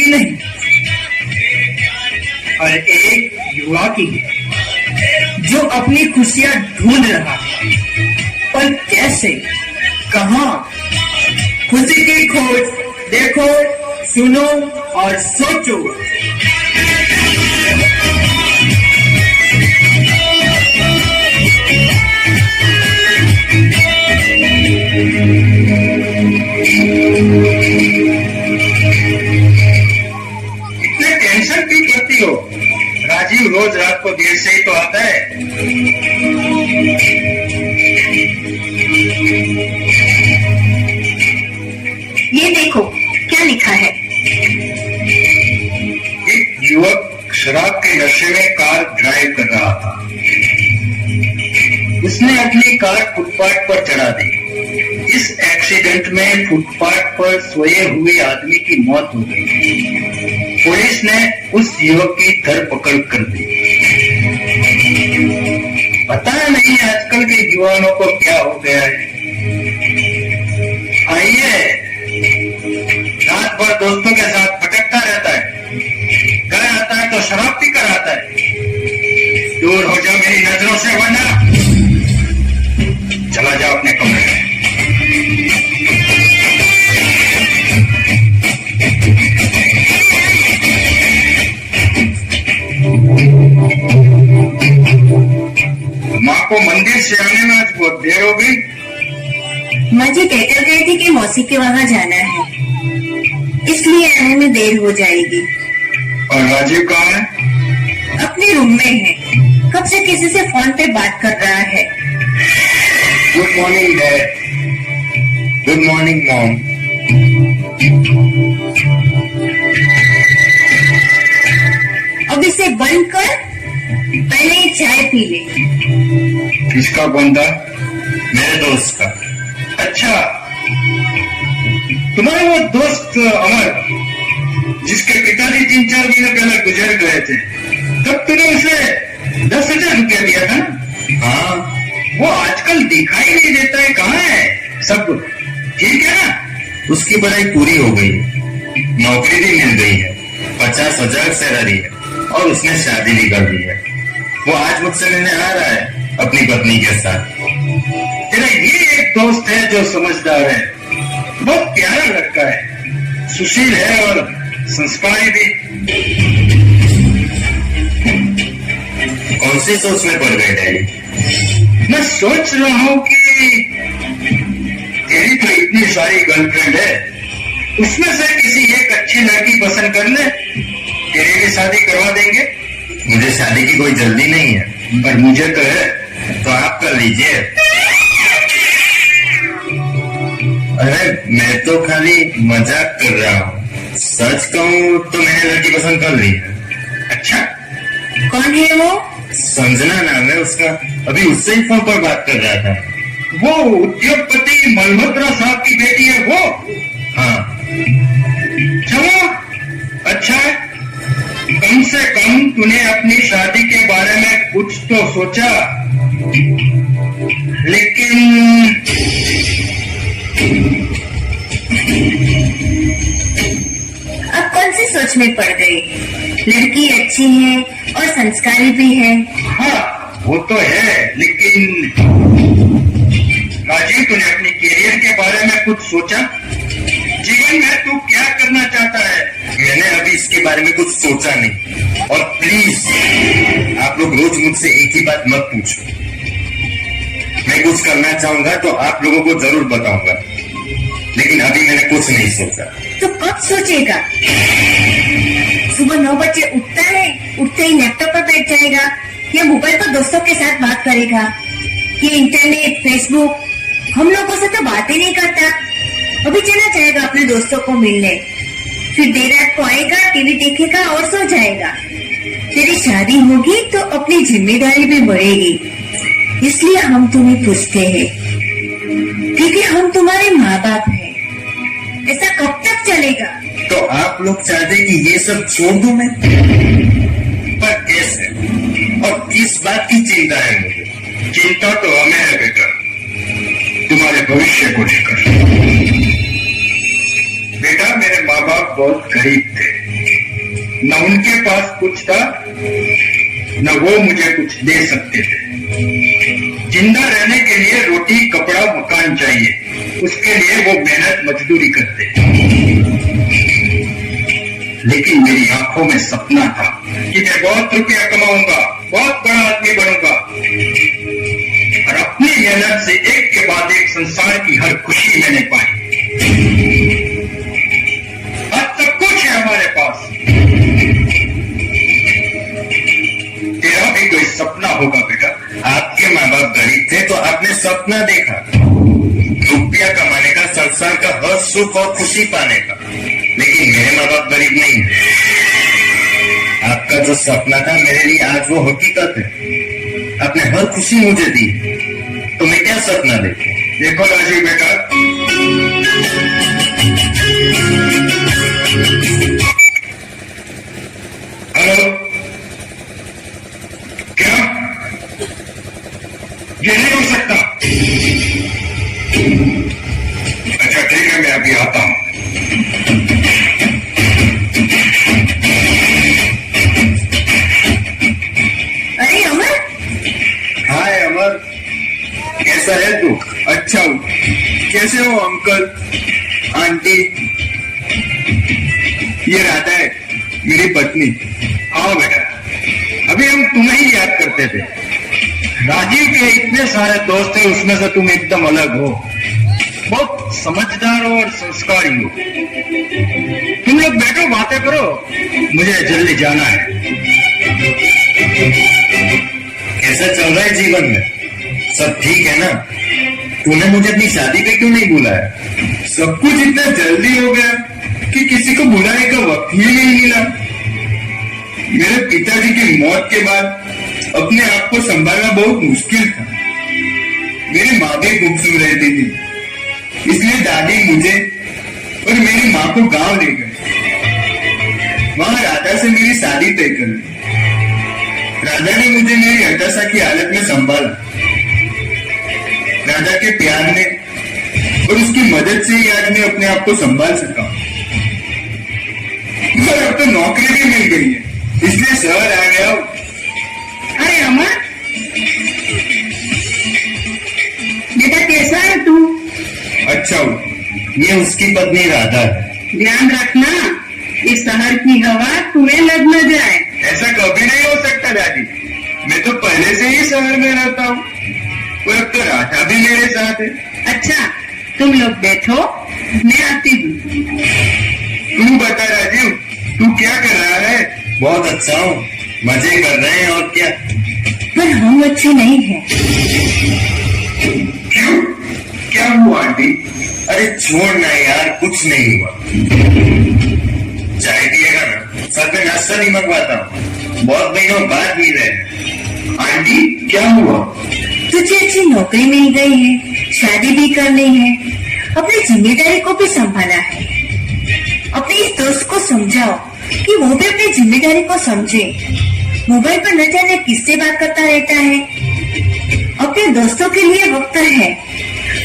की नहीं और एक युवा की जो अपनी खुशियां ढूंढ रहा है, पर कैसे, कहां? खुशी की खोज देखो, सुनो और सोचो। इतने टेंशन क्यों करती हो? राजीव रोज रात को देर से ही तो आता है। ये देखो क्या लिखा है। एक युवक शराब के नशे में कार ड्राइव कर रहा था। उसने अपनी कार फुटपाथ पर चढ़ा दी। इस एक्सीडेंट में फुटपाथ पर सोए हुए आदमी की मौत हो गई। पुलिस ने उस युवक की धरपकड़ कर दी। पता नहीं आजकल के युवाओं को क्या हो गया है। आइए, रात भर दोस्तों के साथ भटकता रहता है, घर आता है तो शराब पी कर आता है। दूर हो जाओ मेरी नजरों से, वरना चला जाओ अपने कमरे में। माँ को मंदिर से आने में आज बहुत देर हो गई। माँ जी कहकर गई थी कि मौसी के वहाँ जाना है, इसलिए आने में देर हो जाएगी। और राजीव कहाँ है? अपने रूम में है, कब से किसी से फोन पे बात कर रहा है। Good morning dad. Good morning mom. अब इसे बंद कर, पहले ही चाय पी ले। किसका बंदा? मेरे दोस्त का। अच्छा, तुम्हारे वो दोस्त अमर, जिसके पिताजी 3-4 महीने पहले गुजर गए थे, तब तूने उसे 10,000 रुपया दिया था ना? हाँ। वो आजकल दिखाई नहीं देता है, कहाँ है? सब ठीक है ना? उसकी पढ़ाई पूरी हो गई, नौकरी भी मिल गई है, 50,000 सैलरी है और उसने शादी भी कर ली है। वो आज मुझसे मिलने आ रहा है अपनी पत्नी के साथ। तेरा ये एक दोस्त है जो समझदार है, बहुत प्यारा लड़का है, सुशील है और संस्कारी भी। कौन सी सोच में पड़ गए डैडी? मैं सोच रहा हूँ कि तेरी तो इतनी सारी गर्लफ्रेंड है, उसमें से किसी एक अच्छी लड़की पसंद कर ले, तेरी भी शादी करवा देंगे। मुझे शादी की कोई जल्दी नहीं है, पर मुझे तो है, तो आप कर लीजिए। अरे मैं तो खाली मजाक कर रहा हूँ, सच कहूँ तो मैंने लड़की पसंद कर ली है। अच्छा, कौन है वो? संजना नाम है उसका, अभी उससे ही फोन पर बात कर रहा था। वो उद्योगपति मल्होत्रा साहब की बेटी है वो? हाँ। चलो अच्छा है, कम से कम तूने अपनी शादी के बारे में कुछ तो सोचा। लेकिन अब कौन सी सोच में पड़ गई? लड़की अच्छी है और संस्कारी भी है। हाँ वो तो है, लेकिन राजीव तूने अपने करियर के बारे में कुछ सोचा? जीवन में तू क्या करना चाहता है? मैंने अभी इसके बारे में कुछ सोचा नहीं। और प्लीज आप लोग रोज मुझसे एक ही बात मत पूछो। मैं कुछ करना चाहूंगा तो आप लोगों को जरूर बताऊंगा, लेकिन अभी मैंने कुछ नहीं सोचा। तो कब सोचेगा? सुबह 9 बजे उठता है, उठते ही लैपटॉप पर बैठ जाएगा या मोबाइल पर दोस्तों के साथ बात करेगा? ये इंटरनेट, फेसबुक हम लोगों से तो बात ही नहीं करता। अभी चला जाएगा अपने दोस्तों को मिलने, फिर देर रात को आएगा, टीवी देखेगा और सो जाएगा। तेरी शादी होगी तो अपनी जिम्मेदारी भी बढ़ेगी, इसलिए हम तुम्हें पूछते हैं, क्योंकि हम तुम्हारे माँ बाप हैं। ऐसा कब तक चलेगा? तो आप लोग चाहते कि ये सब छोड़ दूं मैं? पर कैसे और किस बात की चिंता है मुझे? चिंता तो हमें है बेटा, तुम्हारे भविष्य को लेकर। बेटा मेरे माँ बाप बहुत गरीब थे, न उनके पास कुछ था, न वो मुझे कुछ दे सकते थे। जिंदा रहने के लिए रोटी, कपड़ा, मकान चाहिए, उसके लिए वो मेहनत मजदूरी करते। लेकिन मेरी आंखों में सपना था कि मैं बहुत रुपया कमाऊंगा, बहुत बड़ा आदमी बनूंगा, और अपनी मेहनत से एक के बाद एक संसार की हर खुशी मैंने पाई। आज सब कुछ है हमारे पास। तेरा भी कोई सपना होगा बेटा। आपके माँ बाप गरीब थे तो आपने सपना देखा रुपया कमाने का, संसार का हर सुख और खुशी पाने का। लेकिन मेरे माँ बाप गरीब नहीं है। आपका जो सपना था मेरे लिए आज वो हकीकत है। आपने हर खुशी मुझे दी, तो मैं क्या सपना देखूं? देखो राजीव बेटा, हेलो, क्या ये नहीं हो सकता? अच्छा ठीक है, मैं अभी आता हूं। अरे अमर, हाय अमर, कैसा है तू? अच्छा हूँ। कैसे हो अंकल, आंटी? ये राधा है, मेरी पत्नी। हाँ बेटा, अभी हम तुम्हें ही याद करते थे। राजीव के इतने सारे दोस्त थे, उसमें से तुम एकदम अलग हो। बहुत समझदार हो और संस्कारी हो। तुम लोग बैठो, बातें करो, मुझे जल्दी जाना है। कैसा चल रहा है जीवन में? सब ठीक है ना? तूने मुझे अपनी शादी पे क्यों नहीं बुलाया? सब कुछ इतना जल्दी हो गया कि किसी को बुलाने का वक्त ही नहीं मिला। मेरे पिताजी की मौत के बाद अपने आप को संभालना बहुत मुश्किल था। मेरी माँ भी गुमसुम रहती थी, इसलिए दादी मुझे और मेरी माँ को गांव ले गए। वहां राधा से मेरी शादी तय कर ली। राधा ने मुझे मेरी हताशा की हालत में संभाला। राधा के प्यार ने और उसकी मदद से ही आज मैं अपने आप को संभाल सका। और अब तो नौकरी भी मिल गई है, इसलिए शहर आ गया हूँ। अरे अमर, बेटा कैसा है तू? अच्छा हूँ। ये उसकी पत्नी राधा है। ध्यान रखना, इस शहर की हवा तुम्हें लग न जाए। ऐसा कभी नहीं हो सकता दादी, मैं तो पहले से ही शहर में रहता हूँ और अब तो राधा भी मेरे साथ है। अच्छा, तुम लोग बैठो, मैं आती हूँ। तू बता राजीव, तू क्या कर रहा है? बहुत अच्छा हूँ, मजे कर रहे हैं और क्या। पर हम अच्छे नहीं हैं। क्यों? क्या हुआ आंटी? अरे छोड़ ना यार, कुछ नहीं हुआ। चाय पिएगा ना? साथ में नाश्ता नहीं मंगवाता हूँ, बहुत दिनों बाद मिल रहे हैं। आंटी क्या हुआ? तुझे अच्छी नौकरी मिल गई है, शादी भी करनी है, अपनी जिम्मेदारी को भी संभाला है। अपने इस दोस्त को समझाओ कि वो भी अपनी जिम्मेदारी को समझे। मोबाइल पर न जाने किससे बात करता रहता है। अपने दोस्तों के लिए वक्त है,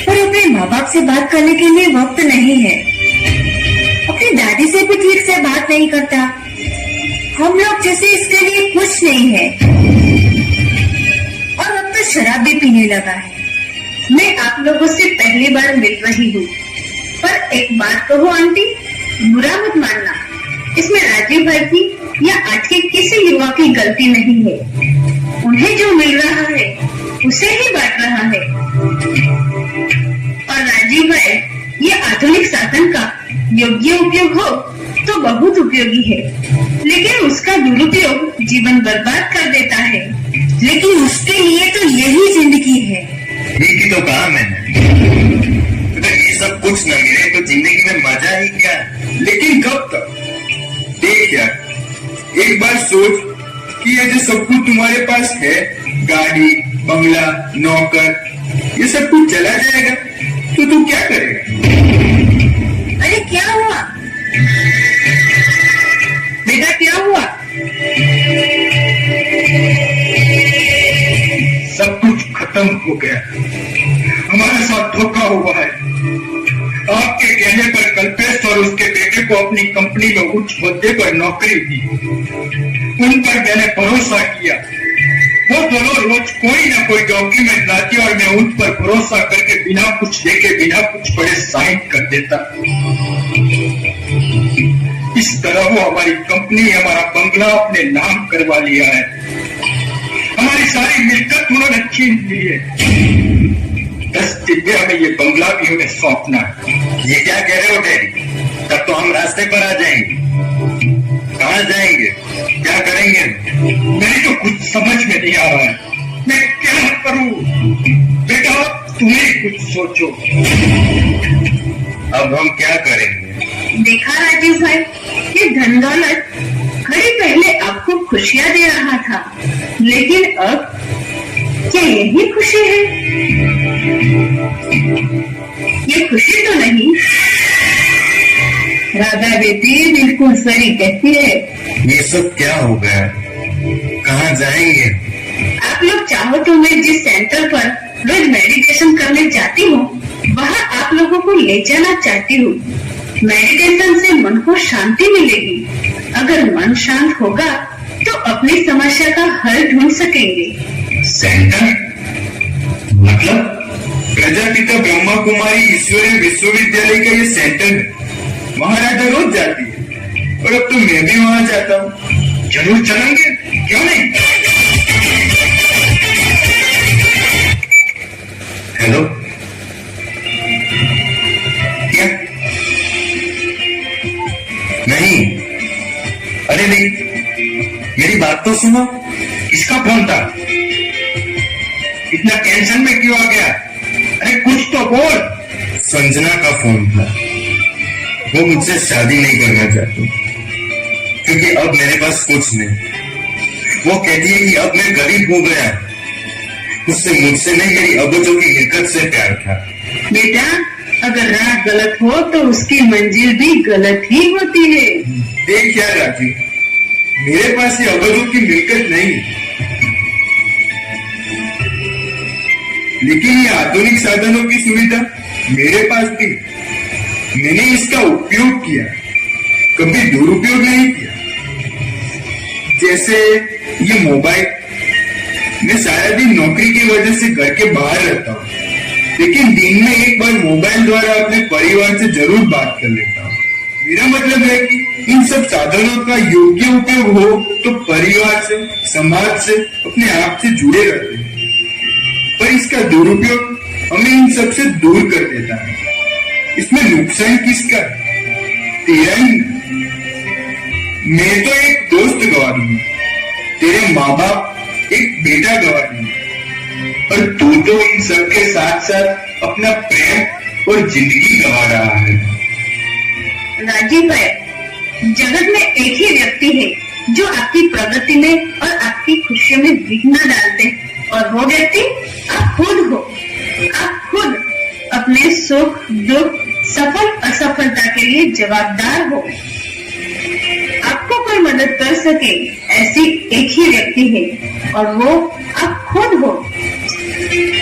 पर अपने माँ बाप से बात करने के लिए वक्त नहीं है। अपनी दादी से भी ठीक से बात नहीं करता। हम लोग जैसे इसके लिए कुछ नहीं है। और अब तो शराब भी पीने लगा है। मैं आप लोगों से पहली बार मिल रही हूँ, पर एक बात कहो आंटी, बुरा मत मानना। इसमें राजीव भाई की या आज के किसी युवा की गलती नहीं है। उन्हें जो मिल रहा है उसे ही बांट रहा है। और राजीव भाई, ये आधुनिक साधन का योग्य उपयोग हो तो बहुत उपयोगी है, लेकिन उसका दुरुपयोग जीवन बर्बाद कर देता है। लेकिन उसके लिए तो यही जिंदगी है। ठीक ही तो कहा मैंने। अगर ये सब कुछ न मिले तो जिंदगी में मजा ही क्या है? लेकिन कब तक? देख यार, एक बार सोच कि ये जो सब कुछ तुम्हारे पास है, गाड़ी, बंगला, नौकर, ये सब कुछ चला जाएगा तो तू क्या करेगा? अरे क्या हुआ बेटा, क्या हुआ? सब कुछ खत्म हो गया। हमारे साथ धोखा हुआ है। आपके कहने पर कल्पेश और और उसके बेटे को अपनी कंपनी में उच्च ओहदे पर नौकरी दी। उन पर मैंने भरोसा किया। वो दोनों रोज कोई ना कोई डॉक्यूमेंट लाती और मैं उन पर भरोसा करके बिना कुछ देखे बिना कुछ पढ़े साइन कर देता। इस तरह वो हमारी कंपनी, हमारा बंगला अपने नाम करवा लिया है। हमारी सारी मिलकत उन्होंने छीन ली है। 10 दिन में हमें ये बंगला भी उन्हें सौंपना है। ये क्या कह रहे हो डैडी? तब तो हम रास्ते पर आ जाएंगे। कहाँ जाएंगे? क्या करेंगे? मेरी तो कुछ समझ में नहीं आ रहा है। मैं क्या करूं? बेटा तुम्हें कुछ सोचो। अब हम क्या करेंगे? देखा राजीव भाई, ये धन दौलत घड़ी पहले आपको खुशियां दे रहा था, लेकिन अब क्या यही खुशी है? ये खुशी तो नहीं। राधा बेटी बिल्कुल सही कहती है। ये सब क्या हो गया? कहाँ जाएंगे? आप लोग चाहो तो मैं जिस सेंटर पर रोज मेडिटेशन करने जाती हूँ, वहाँ आप लोगों को ले जाना चाहती हूँ। मेडिटेशन से मन को शांति मिलेगी। अगर मन शांत होगा तो अपनी समस्या का हल ढूंढ सकेंगे। सेंटर मतलब? प्रजापिता ब्रह्मा कुमारी ईश्वरीय विश्वविद्यालय का ये सेंटर है। वहाँ राधा रोज जाती है और अब तो मैं भी वहाँ जाता हूँ। जरूर चलेंगे, क्यों नहीं? हेलो, क्या? नहीं, अरे नहीं, मेरी बात तो सुनो। किसका फोन था? इतना टेंशन में क्यों आ गया? अरे कुछ तो बोल। संजना का फोन था। वो मुझसे शादी नहीं करना चाहती क्योंकि अब मेरे पास कुछ नहीं। वो कहती है कि अब मैं गरीब हो गया। उससे मुझसे नहीं, मेरी अबुजों की मिलकत से प्यार था। बेटा, अगर राह गलत हो तो उसकी मंजिल भी गलत ही होती है। देख क्या राजीव, मेरे पास ये अबुजों की मिलकत नहीं, लेकिन ये आधुनिक साधनों की सुविधा मेरे पास भी। मैंने इसका उपयोग किया, कभी दुरुपयोग नहीं किया। जैसे ये मोबाइल, मैं सारा दिन नौकरी की वजह से घर के बाहर रहता हूँ, लेकिन दिन में एक बार मोबाइल द्वारा अपने परिवार से जरूर बात कर लेता हूँ। मेरा मतलब है कि इन सब साधनों का योग्य उपयोग हो तो परिवार से, समाज से, अपने आप से जुड़े रहते हैं। पर इसका दुरुपयोग हमें इन सब से दूर कर देता है। इसमें नुकसान किसका? तेरा ही। मैं तो एक दोस्त गवा दूंगा, तेरे माँ बाप एक बेटा गवा दूंगा, और तू तो इन सब के साथ साथ अपना प्रेम और जिंदगी गवा रहा है। राजीव भाई, जगत में एक ही व्यक्ति है जो आपकी प्रगति में और आपकी खुशियों में विघ्न डालते हैं, और वो व्यक्ति आप खुद हो। आप खुद अपने सुख दुख, सफल असफलता के लिए जवाबदार हो। आपको कोई मदद कर सके ऐसी एक ही व्यक्ति है, और वो आप खुद हो।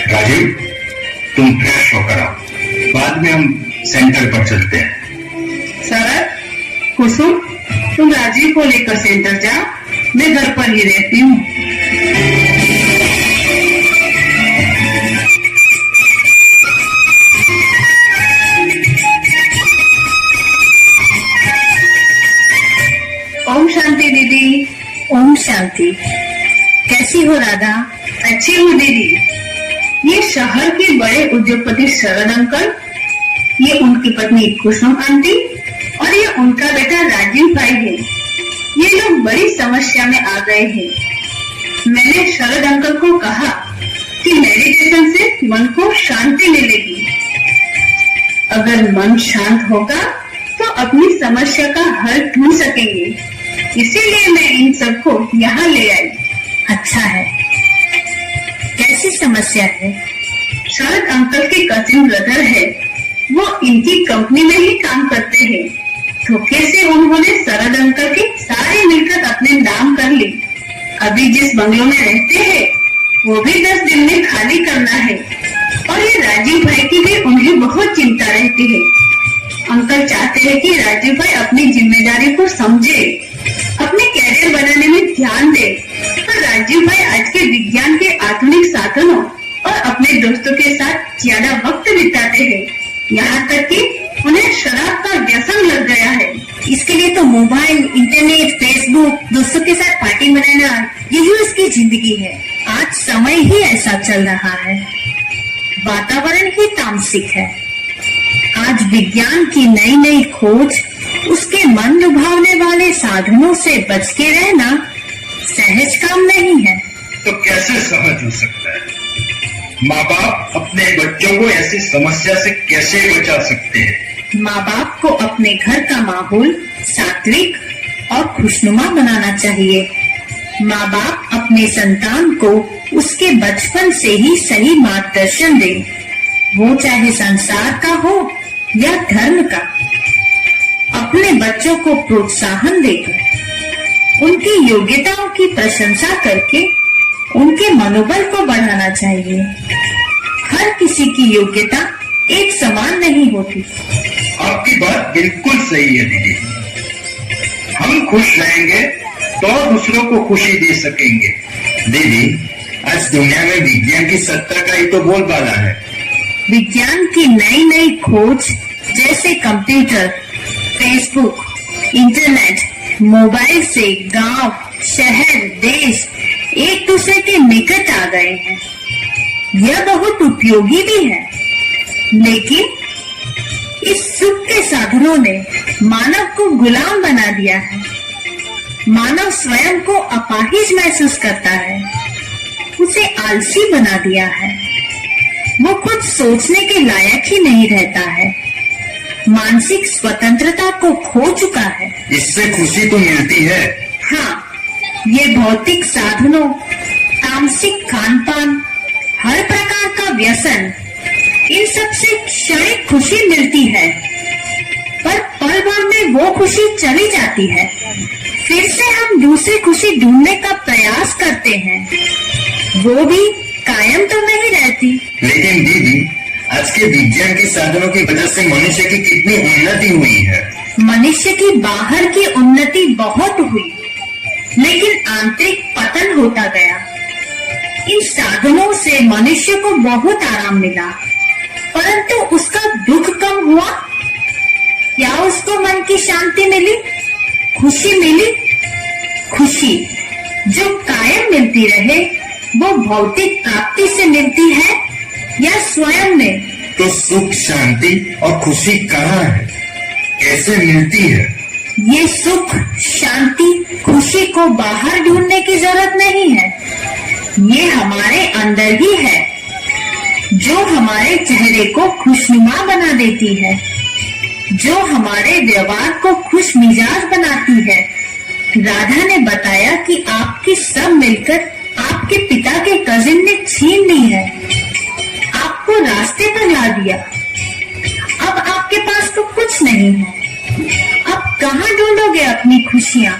राजीव, तुम फ्रेश होकर आओ, बाद में हम सेंटर पर चलते हैं। शरद, कुसुम, तुम राजीव को लेकर सेंटर जाओ, मैं घर पर ही रहती हूँ। ओम शांति दीदी। ओम शांति। कैसी हो राधा? अच्छी हूँ दीदी। ये शहर के बड़े उद्योगपति शरद अंकल, ये उनकी पत्नी कुसुम आंटी, और ये उनका बेटा राजीव भाई है। ये लोग बड़ी समस्या में आ गए हैं। मैंने शरद अंकल को कहा कि मेडिटेशन से मन को शांति मिलेगी। अगर मन शांत होगा तो अपनी समस्या का हल ढूंढ सकेंगे। इसीलिए मैं इन सबको यहाँ ले आई। अच्छा है। कैसी समस्या है? शरद अंकल के कजिन ब्रदर है, वो इनकी कंपनी में ही काम करते हैं। धोखे से उन्होंने शरद अंकल की सारी मिलकत अपने नाम कर ली। अभी जिस बंगलों में रहते हैं वो भी 10 दिन में खाली करना है। और ये राजीव भाई की भी उन्हें बहुत चिंता रहती है। अंकल चाहते हैं कि राजीव भाई अपनी जिम्मेदारी को समझे, अपने कैरियर बनाने में ध्यान दे। पर राजीव भाई आज के विज्ञान के आधुनिक साधनों और अपने दोस्तों के साथ ज्यादा वक्त बिताते हैं, यहाँ तक कि उन्हें शराब का व्यसन लग गया है। इसके लिए तो मोबाइल, इंटरनेट, फेसबुक, दोस्तों के साथ पार्टी मनाना, यही उसकी जिंदगी है। आज समय ही ऐसा चल रहा है, वातावरण ही तामसिक है। आज विज्ञान की नई नई खोज, उसके मन लुभावने वाले साधनों से बच के रहना सहज काम नहीं है। तो कैसे सहज हो सकता है? माँ बाप अपने बच्चों को ऐसी समस्या से कैसे बचा सकते हैं? माँ बाप को अपने घर का माहौल सात्विक और खुशनुमा बनाना चाहिए। माँ बाप अपने संतान को उसके बचपन से ही सही मार्गदर्शन दे, वो चाहे संसार का हो या धर्म का। अपने बच्चों को प्रोत्साहन देकर, उनकी योग्यताओं की प्रशंसा करके उनके मनोबल को बढ़ाना चाहिए। हर किसी की योग्यता एक समान नहीं होती। आपकी बात बिल्कुल सही है दीदी। हम खुश रहेंगे तो दूसरों को खुशी दे सकेंगे। दीदी, आज दुनिया में विज्ञान की सत्ता का ही तो बोलबाला है। विज्ञान की नई नई खोज जैसे कंप्यूटर, फेसबुक, इंटरनेट, मोबाइल से गांव, शहर, देश एक दूसरे के निकट आ गए हैं। यह बहुत उपयोगी भी है, लेकिन इस सुख के साधनों ने मानव को गुलाम बना दिया है। मानव स्वयं को अपाहिज महसूस करता है, उसे आलसी बना दिया है। वो खुद सोचने के लायक ही नहीं रहता है, मानसिक स्वतंत्रता को खो चुका है। इससे खुशी तो मिलती है। हाँ, ये भौतिक साधनों, तामसिक खान-पान, हर प्रकार का व्यसन, इन सब से क्षणिक खुशी मिलती है, पर पल भर में वो खुशी चली जाती है। फिर से हम दूसरी खुशी ढूंढने का प्रयास करते हैं, वो भी कायम तो नहीं रहती। लेकिन दीदी, आज के विज्ञान के साधनों की वजह से मनुष्य की कितनी उन्नति हुई है। मनुष्य की बाहर की उन्नति बहुत हुई, लेकिन आंतरिक पतन होता गया। इन साधनों से मनुष्य को बहुत आराम मिला, परंतु उसका दुख कम हुआ? क्या उसको मन की शांति मिली, खुशी मिली? खुशी जो कायम मिलती रहे, वो भौतिक प्राप्ति से मिलती है या स्वयं में? तो सुख, शांति और खुशी कहाँ है, कैसे मिलती है? ये सुख, शांति, खुशी को बाहर ढूंढने की जरूरत नहीं है, ये हमारे अंदर ही है, जो हमारे चेहरे को खुशनुमा बना देती है, जो हमारे व्यवहार को खुश मिजाज बनाती है। राधा ने बताया कि आपकी सब मिलकर आपके पिता के कजिन ने छीन ली है, आपको रास्ते पर ला दिया। अब आपके पास तो कुछ नहीं है, अब कहाँ ढूंढोगे अपनी खुशियाँ?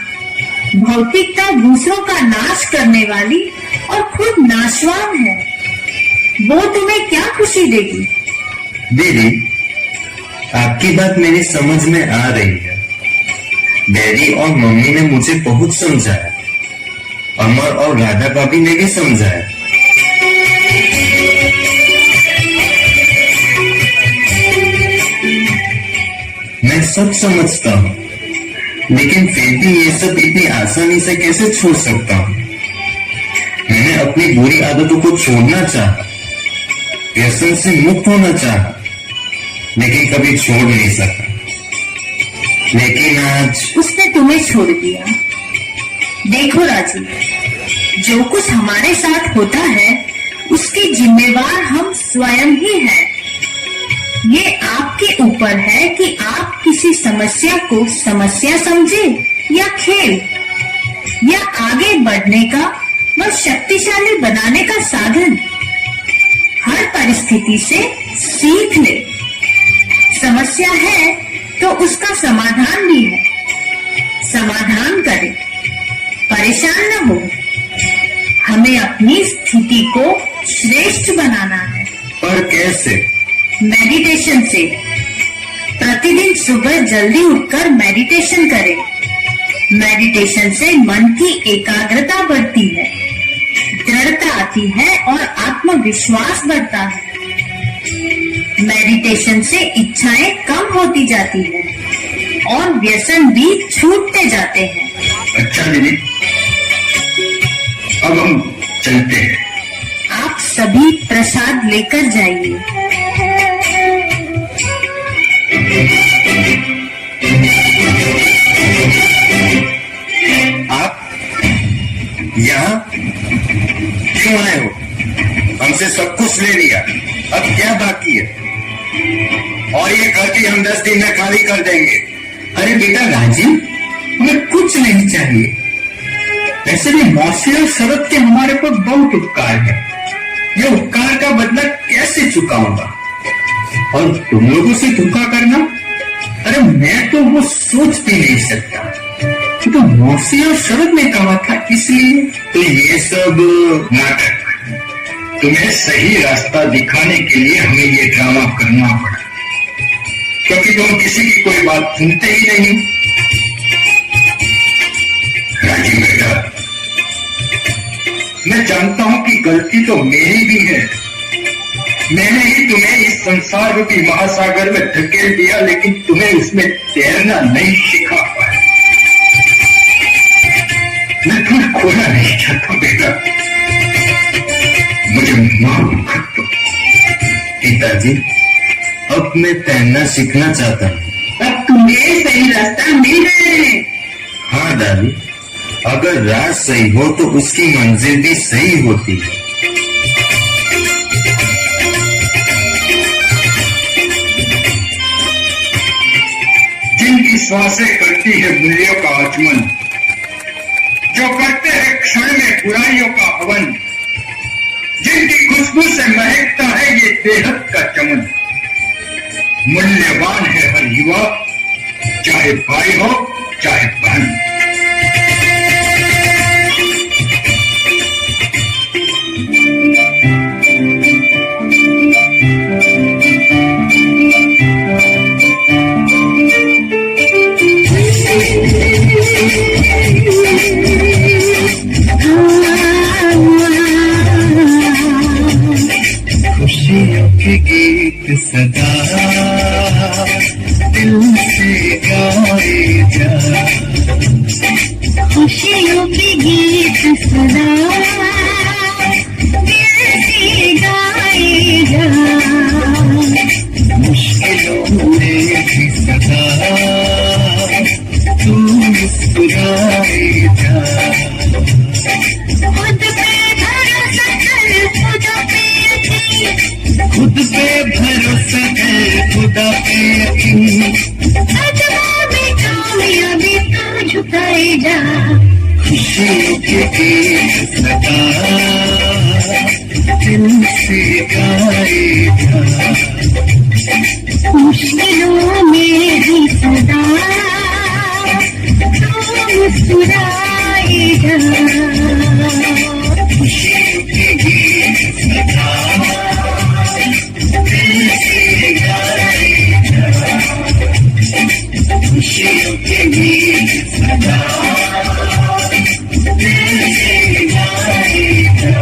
भौतिकता दूसरों का नाश करने वाली और खुद नाशवान है, वो तुम्हें क्या खुशी देगी? दीदी, आपकी बात मेरी समझ में आ रही है। डैडी और मम्मी ने मुझे बहुत समझाया, अमर और राधा भाभी ने भी समझाया। मैं सब समझता हूँ, लेकिन फिर भी ये सब इतनी आसानी से कैसे छोड़ सकता हूँ? मैंने अपनी बुरी आदतों को छोड़ना चाहा, व्यसन से मुक्त होना चाहा, लेकिन कभी छोड़ नहीं सका। लेकिन आज उसने तुम्हें छोड़ दिया। देखो राजीव, जो कुछ हमारे साथ होता है उसकी जिम्मेवार हम स्वयं ही हैं। ये आपके ऊपर है कि आप किसी समस्या को समस्या समझे या खेल, या आगे बढ़ने का व शक्तिशाली बनाने का साधन। हर परिस्थिति से सीख ले। समस्या है तो उसका समाधान भी है, समाधान करें, परेशान न हो। हमें अपनी स्थिति को श्रेष्ठ बनाना है। पर कैसे? मेडिटेशन से। प्रतिदिन सुबह जल्दी उठकर मेडिटेशन करें। मेडिटेशन से मन की एकाग्रता बढ़ती है, दृढ़ता आती है और आत्मविश्वास बढ़ता है। मेडिटेशन से इच्छाएं कम होती जाती हैं और व्यसन भी छूटते जाते हैं। अच्छा दीदी, अब हम चलते हैं। आप सभी प्रसाद लेकर जाइए। आप यहाँ क्यों आए हो? हमसे सब कुछ ले लिया, अब क्या बाकी है? और ये घर भी हम 10 दिन में खाली कर देंगे। अरे बेटा राजीव, हमें कुछ नहीं चाहिए। वैसे भी मौसी और शरद के हमारे पर बहुत उपकार है। ये उपकार का बदला कैसे चुकाऊंगा? और तुम लोगों से धोखा करना, अरे मैं तो वो सोच भी नहीं सकता। तो मौसी और शरद ने कहा था, इसलिए तो ये सब नाटक। तुम्हें सही रास्ता दिखाने के लिए हमें ये ड्रामा करना पड़ा, क्योंकि तुम किसी की कोई बात सुनते ही नहीं। राजीव बेटा, मैं जानता हूं कि गलती तो मेरी भी है। मैंने ही तुम्हें इस संसार रूपी महासागर में धकेल दिया, लेकिन तुम्हें उसमें तैरना नहीं सिखा पाया। मैं तुम्हें खोना नहीं चाहता बेटा, मुझे माफ कर दो। पिताजी, अब मैं तैरना सीखना चाहता हूँ। अब तुम्हें सही रास्ता मिल गया है। हाँ दादी, अगर राह सही हो तो उसकी मंजिल भी सही होती है। जिनकी श्वासें करती है मूल्यों का आचमन, जो करते हैं क्षण में बुराइयों का हवन, जिनकी खुशबू से महकता है ये बेहद का चमन, मूल्यवान है हर युवा, चाहे भाई हो चाहे बहन। खुशियों के गीत सदा दिल से गाए जा। खुशियों के गीत सदा दिल से गाए जा। मुश्किलों में भी सदा तू मुस्कुराए जा। खुद पे भरोसा कर, खुदा पे यकीन। अजमा में कामयाबी तो झुकाए जा। खुशियों के गीत सदा दिल से गाए जा। मुश्किलों में भी सदा तू मुस्कुराए जा। खुशियों के गीत सदा दिल से गाए जा। खुशियों के गीत सदा दिल से गाए जा।